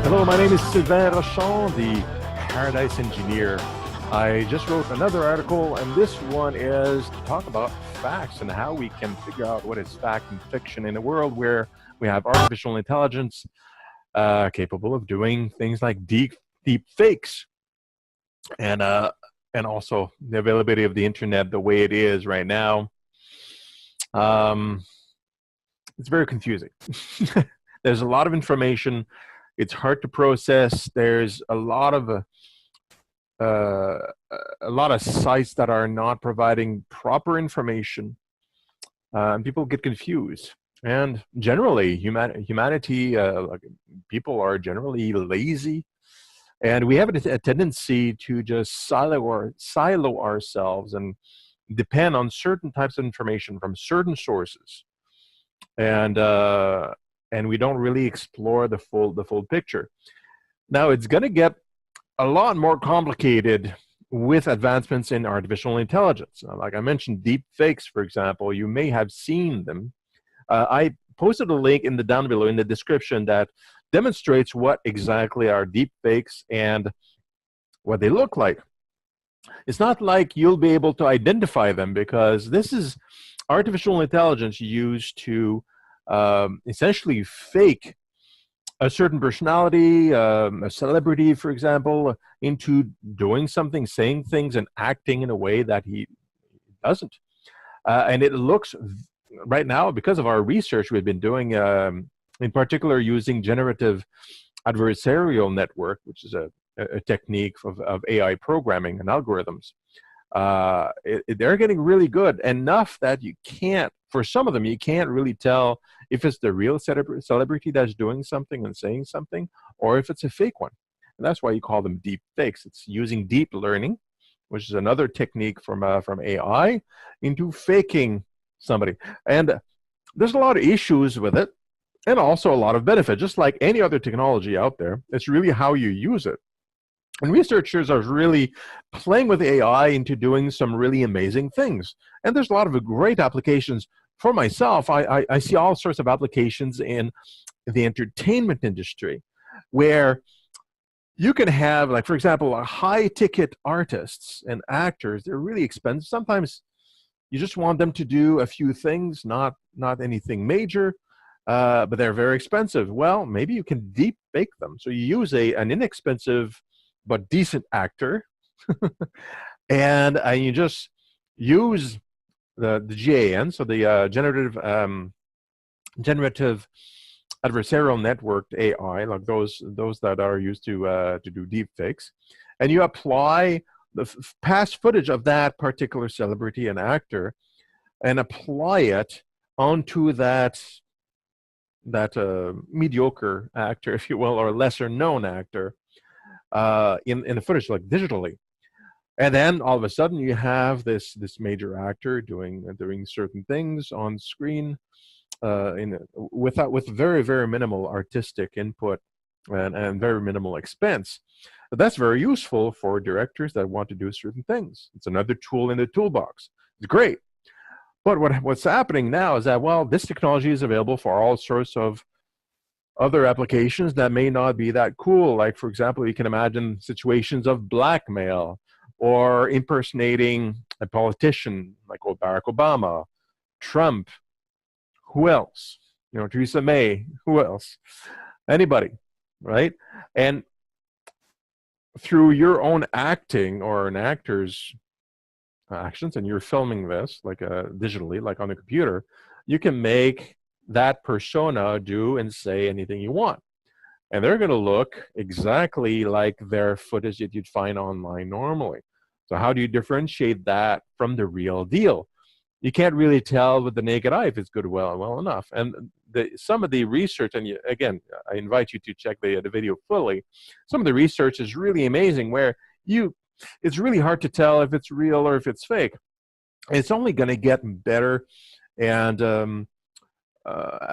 Hello, my name is Sylvain Rochon, the Paradise Engineer. I just wrote another article, and this one is to talk about facts and how we can figure out what is fact and fiction in a world where we have artificial intelligence capable of doing things like deep fakes, and also the availability of the internet the way it is right now. It's very confusing. There's a lot of information. It's hard to process. There's a lot of sites that are not providing proper information, and people get confused. And generally, humanity, people are generally lazy, and we have a tendency to just silo ourselves and depend on certain types of information from certain sources, and we don't really explore the full picture. Now it's going to get a lot more complicated with advancements in artificial intelligence. Like I mentioned, deep fakes, for example, you may have seen them. I posted a link in the down below in the description that demonstrates what exactly are deep fakes and what they look like. It's not like you'll be able to identify them, because this is artificial intelligence used to essentially fake a certain personality, a celebrity, for example, into doing something, saying things, and acting in a way that he doesn't. And it looks, right now, because of our research we've been doing, in particular using generative adversarial network, which is a technique of AI programming and algorithms, they're getting really good, enough that you can't, for some of them, you can't really tell if it's the real celebrity that's doing something and saying something, or if it's a fake one. And that's why you call them deep fakes. It's using deep learning, which is another technique from AI, into faking somebody. And there's a lot of issues with it, and also a lot of benefit. Just like any other technology out there, it's really how you use it. And researchers are really playing with AI into doing some really amazing things. And there's a lot of great applications. For myself, I see all sorts of applications in the entertainment industry, where you can have, like, for example, high-ticket artists and actors. They're really expensive. Sometimes you just want them to do a few things, not anything major, but they're very expensive. Well, maybe you can deep fake them. So you use an inexpensive but decent actor, and you just use the GAN, so the generative adversarial network AI, like those that are used to do deep fakes, and you apply the past footage of that particular celebrity and actor, and apply it onto that mediocre actor, if you will, or lesser known actor, in the footage, like digitally. And then all of a sudden you have this major actor doing certain things on screen, with very, very minimal artistic input and very minimal expense. But that's very useful for directors that want to do certain things. It's another tool in the toolbox. It's great. But what's happening now is that, well, this technology is available for all sorts of other applications that may not be that cool. Like, for example, you can imagine situations of blackmail, or impersonating a politician like Barack Obama, Trump, who else? Theresa May, who else? Anybody, right? And through your own acting or an actor's actions, and you're filming this like digitally, like on the computer, you can make that persona do and say anything you want. And they're going to look exactly like their footage that you'd find online normally. So how do you differentiate that from the real deal? You can't really tell with the naked eye if it's good well enough. And some of the research, and again, I invite you to check the video fully. Some of the research is really amazing, where it's really hard to tell if it's real or if it's fake. It's only going to get better, and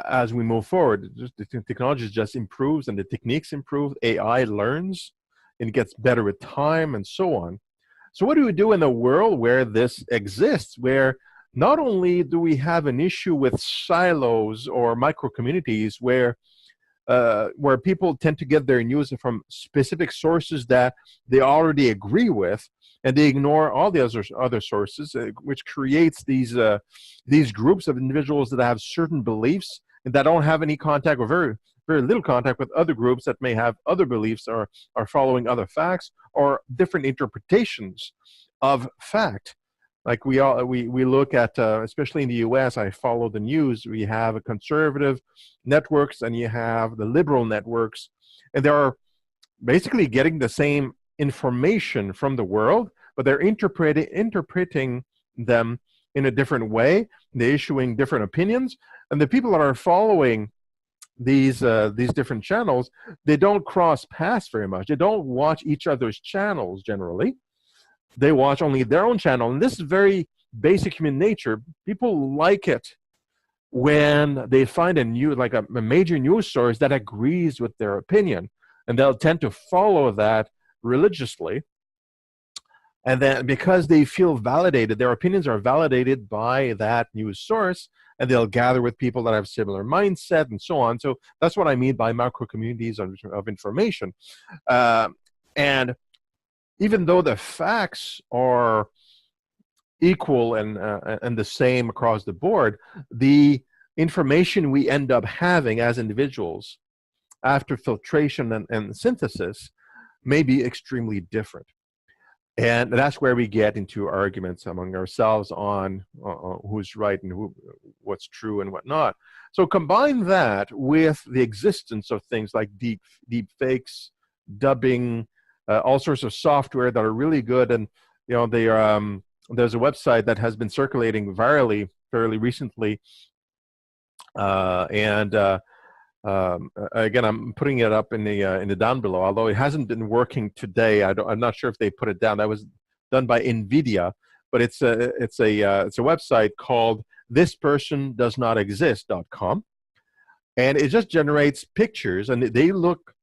as we move forward, the technology just improves and the techniques improve. AI learns and it gets better with time, and so on. So what do we do in a world where this exists, where not only do we have an issue with silos or micro communities where where people tend to get their news from specific sources that they already agree with, and they ignore all the other sources, which creates these groups of individuals that have certain beliefs and that don't have any contact, or very little contact, with other groups that may have other beliefs, or are following other facts or different interpretations of fact. Like we look at, especially in the U.S., I follow the news. We have a conservative networks and you have the liberal networks, and they're basically getting the same information from the world, but they're interpreting them in a different way. They're issuing different opinions, and the people that are following these different channels, they don't cross paths very much. They don't watch each other's channels generally. They watch only their own channel, and this is very basic human nature. People like it when they find a major news source that agrees with their opinion, and they'll tend to follow that religiously. And then because they feel validated, their opinions are validated by that news source, and they'll gather with people that have similar mindset and so on. So that's what I mean by macro communities of information. And even though the facts are equal and the same across the board, the information we end up having as individuals after filtration and synthesis may be extremely different. And that's where we get into arguments among ourselves on who's right and what's true and whatnot. So combine that with the existence of things like deep fakes, dubbing, all sorts of software that are really good. And they are, there's a website that has been circulating virally fairly recently, again, I'm putting it up in the down below, although it hasn't been working today. I'm not sure if they put it down. That was done by NVIDIA, but it's a website called thispersondoesnotexist.com, and it just generates pictures, and they look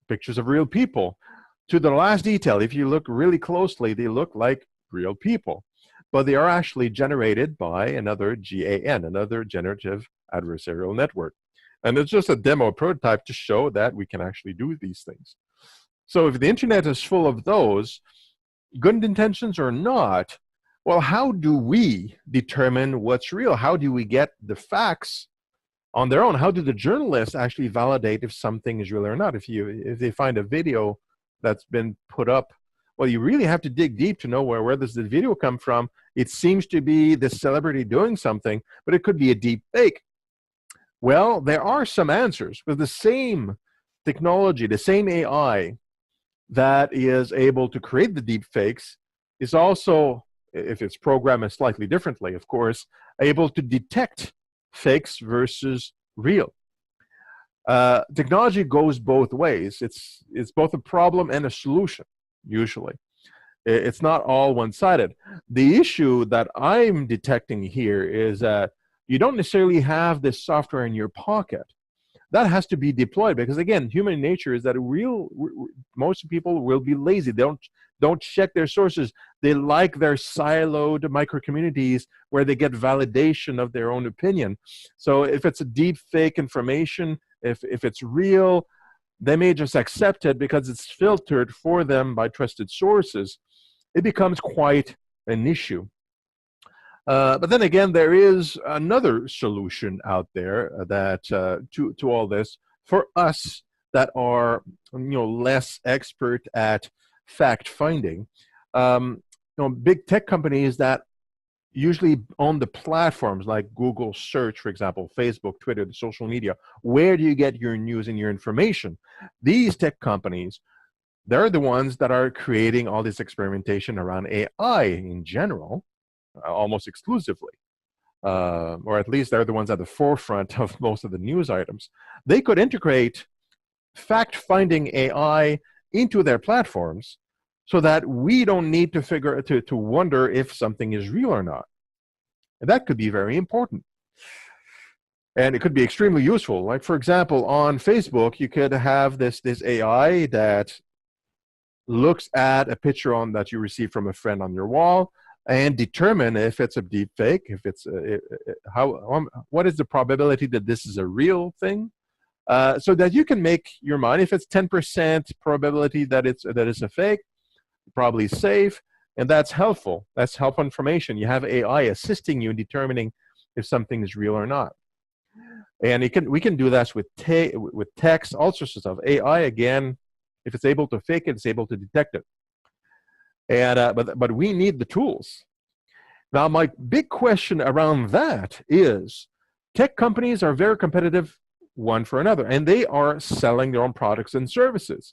pictures of real people to the last detail. If you look really closely, they look like real people, but they are actually generated by another GAN, another generative adversarial network. And it's just a demo prototype to show that we can actually do these things. So if the internet is full of those, good intentions or not, well, how do we determine what's real? How do we get the facts on their own? How do the journalists actually validate if something is real or not? If they find a video that's been put up, well, you really have to dig deep to know where does the video come from. It seems to be the celebrity doing something, but it could be a deep fake. Well, there are some answers with the same technology, the same AI that is able to create the deep fakes is also, if it's programmed slightly differently, of course, able to detect fakes versus real. Technology goes both ways. It's both a problem and a solution, usually. It's not all one-sided. The issue that I'm detecting here is that you don't necessarily have this software in your pocket. That has to be deployed because, again, human nature is that most people will be lazy. They don't check their sources. They like their siloed micro-communities where they get validation of their own opinion. So if it's a deep fake information, if it's real, they may just accept it because it's filtered for them by trusted sources. It becomes quite an issue. But then again, there is another solution out there that to all this for us that are less expert at fact finding. Big tech companies that usually own the platforms like Google search, for example, Facebook, Twitter, the social media. Where do you get your news and your information? These tech companies, they're the ones that are creating all this experimentation around AI in general. Almost exclusively, or at least they're the ones at the forefront of most of the news items. They could integrate fact-finding AI into their platforms so that we don't need to wonder if something is real or not. And that could be very important. And it could be extremely useful. Like, for example, on Facebook, you could have this AI that looks at a picture that you received from a friend on your wall and determine if it's a deep fake, if it's what is the probability that this is a real thing, so that you can make your mind. If it's 10% probability that it's a fake, probably safe, and that's helpful. That's helpful information. You have AI assisting you in determining if something is real or not. And we can do that with text, all sorts of stuff. AI, again, if it's able to fake it, it's able to detect it. And but we need the tools. Now, my big question around that is, tech companies are very competitive one for another, and they are selling their own products and services.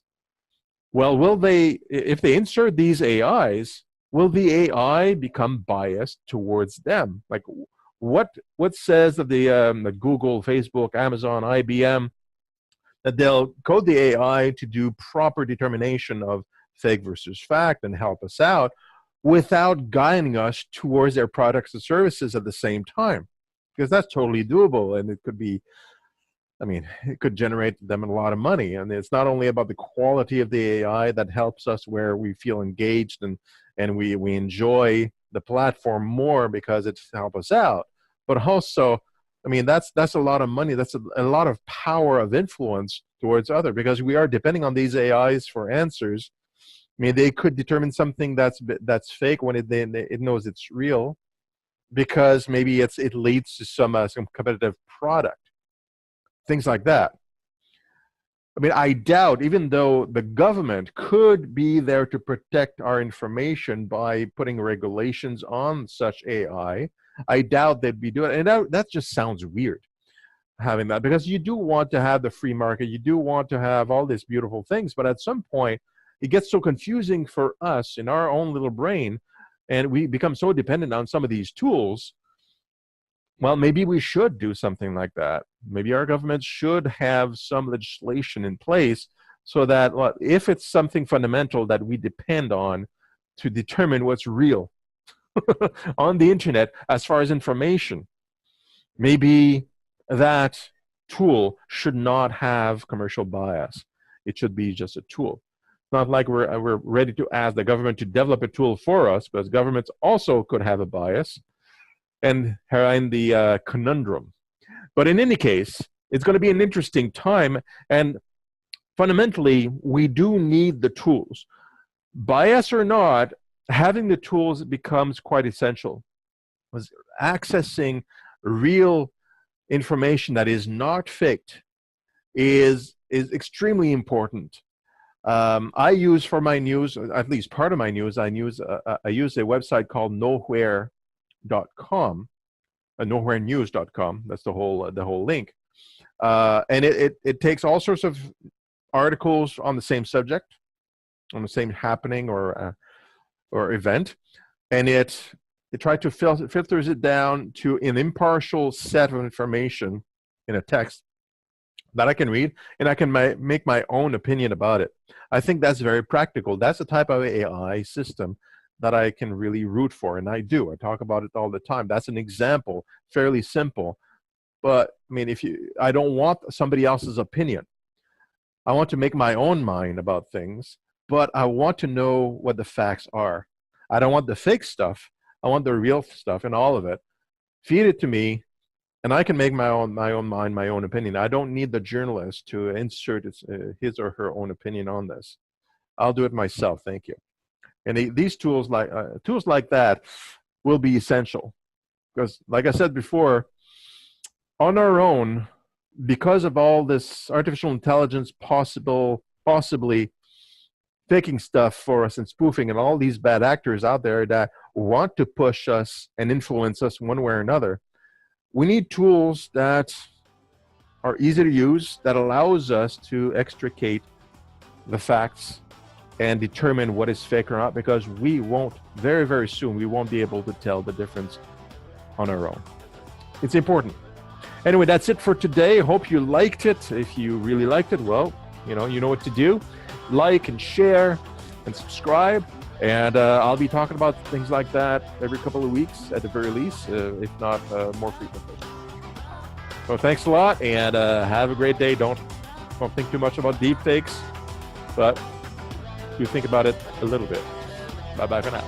Well, will they, if they insert these AIs, will the AI become biased towards them? Like, what says that the Google, Facebook, Amazon, IBM, that they'll code the AI to do proper determination of fake versus fact and help us out without guiding us towards their products and services at the same time? Because that's totally doable, and it could be, I mean, it could generate them a lot of money. And it's not only about the quality of the AI that helps us where we feel engaged and we enjoy the platform more because it helps us out, but also, I mean, that's a lot of money. That's a lot of power of influence towards other, because we are depending on these AIs for answers. I mean, they could determine something that's fake when it knows it's real, because maybe it leads to some competitive product, things like that. I mean, I doubt, even though the government could be there to protect our information by putting regulations on such AI, I doubt they'd be doing it. And that just sounds weird, having that, because you do want to have the free market, you do want to have all these beautiful things, but at some point, it gets so confusing for us in our own little brain, and we become so dependent on some of these tools. Well, maybe we should do something like that. Maybe our government should have some legislation in place so that, well, if it's something fundamental that we depend on to determine what's real on the internet as far as information, maybe that tool should not have commercial bias. It should be just a tool. Not like we're ready to ask the government to develop a tool for us, because governments also could have a bias, and are in the conundrum. But in any case, it's going to be an interesting time, and fundamentally, we do need the tools. Bias or not, having the tools becomes quite essential. Because accessing real information that is not faked is extremely important. I use for my news, at least part of my news, I use a website called nowhere.com, nowherenews.com. That's the whole link, and it takes all sorts of articles on the same subject, on the same happening or event, and it tries to filters it down to an impartial set of information in a text that I can read, and I can make my own opinion about it. I think that's very practical. That's the type of AI system that I can really root for, and I do. I talk about it all the time. That's an example, fairly simple. But I mean, I don't want somebody else's opinion. I want to make my own mind about things, but I want to know what the facts are. I don't want the fake stuff. I want the real stuff, and all of it. Feed it to me, and I can make my own mind, my own opinion. I don't need the journalist to insert his or her own opinion on this. I'll do it myself. Thank you. And these tools like that will be essential, because, like I said before, on our own, because of all this artificial intelligence possibly faking stuff for us and spoofing, and all these bad actors out there that want to push us and influence us one way or another, we need tools that are easy to use, that allows us to extricate the facts and determine what is fake or not, because we won't, very, very soon, we won't be able to tell the difference on our own. It's important. Anyway, that's it for today. Hope you liked it. If you really liked it, well, you know what to do. Like and share and subscribe. And I'll be talking about things like that every couple of weeks at the very least, if not more frequently. So thanks a lot, and have a great day. Don't think too much about deepfakes, but do think about it a little bit. Bye-bye for now.